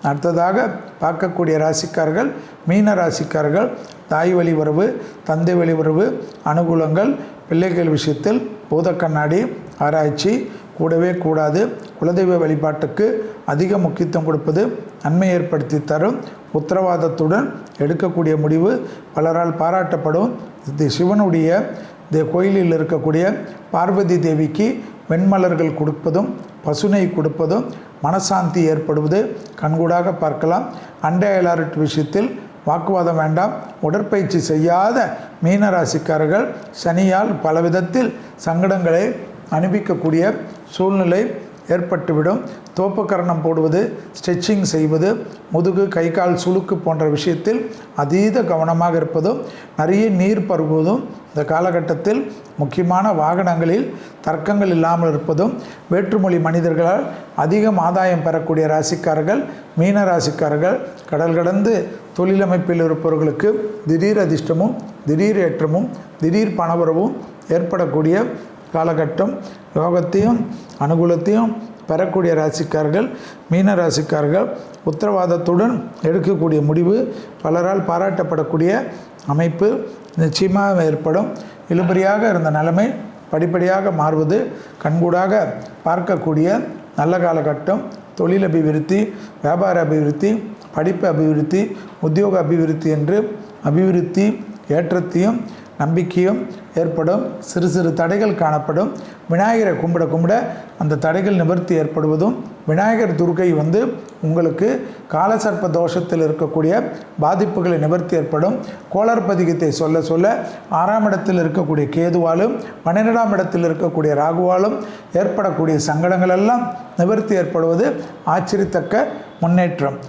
அடுத்ததாக பார்க்கக்கூடிய ராசிக்காரர்கள் மீன ராசிக்காரர்கள். தாய் வழி உறவு, தந்தை வழி உறவு, அனுகூலங்கள், பிள்ளைகள் விஷயத்தில் பூத கண்ணாடி ஆராய்ச்சி கூடவே கூடாது. குலதெய்வ வழிபாட்டுக்கு அதிக முக்கியத்துவம் கொடுப்பது நன்மை ஏற்படுத்தி தரும். உத்தரவாதத்துடன் எடுக்கக்கூடிய முடிவு பலரால் பாராட்டப்படும். சிவனுடைய கோயிலில் இருக்கக்கூடிய பார்வதி தேவிக்கு வெண்மலர்கள் கொடுப்பதும் பசுனை கொடுப்பதும் மனசாந்தி ஏற்படுவது கண்கூடாக பார்க்கலாம். அண்டை அயலார் விஷயத்தில் வாக்குவாதம் வேண்டாம். உடற்பயிற்சி செய்யாத மீனராசிக்காரர்கள் சனியால் பலவிதத்தில் சங்கடங்களை அனுபவிக்கக்கூடிய சூழ்நிலை ஏற்பட்டுவிடும். தோப்புக்கரணம் போடுவது, ஸ்ட்ரெச்சிங் செய்வது, முதுகு கை கால் சுளுக்கு போன்ற விஷயத்தில் அதீத கவனமாக இருப்பதும், நிறைய நீர் பருகுவதும், இந்த காலகட்டத்தில் முக்கியமான வாகனங்களில் தர்க்கங்கள் இல்லாமல் இருப்பதும், வேற்றுமொழி மனிதர்களால் அதிகம் ஆதாயம் பெறக்கூடிய ராசிக்காரர்கள் மீன ராசிக்காரர்கள். கடல் கடந்து தொழிலமைப்பில் இருப்பவர்களுக்கு திடீர் அதிர்ஷ்டமும் திடீர் ஏற்றமும் திடீர் பணவரவும் ஏற்படக்கூடிய காலகட்டம். யோகத்தையும் அனுகூலத்தையும் பெறக்கூடிய ராசிக்காரர்கள் மீன ராசிக்காரர்கள். உத்தரவாதத்துடன் எடுக்கக்கூடிய முடிவு பலரால் பாராட்டப்படக்கூடிய அமைப்பு நிச்சயமாக ஏற்படும். இழுபறியாக இருந்த நிலைமை படிப்படியாக மாறுவது கண்கூடாக பார்க்கக்கூடிய நல்ல காலகட்டம். தொழில் அபிவிருத்தி, வியாபார அபிவிருத்தி, படிப்பு அபிவிருத்தி, உத்தியோக அபிவிருத்தி என்று அபிவிருத்தி ஏற்றத்தையும் நம்பிக்கையும் ஏற்படும். சிறு சிறு தடைகள் காணப்படும். விநாயகரை கும்பிட கும்பிட அந்த தடைகள் நிவர்த்தி ஏற்படுவதும், விநாயகர் துர்க்கை உங்களுக்கு காலசர்ப்ப தோஷத்தில் இருக்கக்கூடிய பாதிப்புகளை நிவர்த்தி ஏற்படும். கோளர் பதிகத்தை சொல்ல சொல்ல 6ஆம் இடத்தில் இருக்கக்கூடிய கேதுவாலும் 12ஆம் இடத்தில் இருக்கக்கூடிய ராகுவாலும் ஏற்படக்கூடிய சங்கடங்கள் எல்லாம் நிவர்த்தி ஏற்படுவது ஆச்சரியத்தக்க முன்னேற்றம்.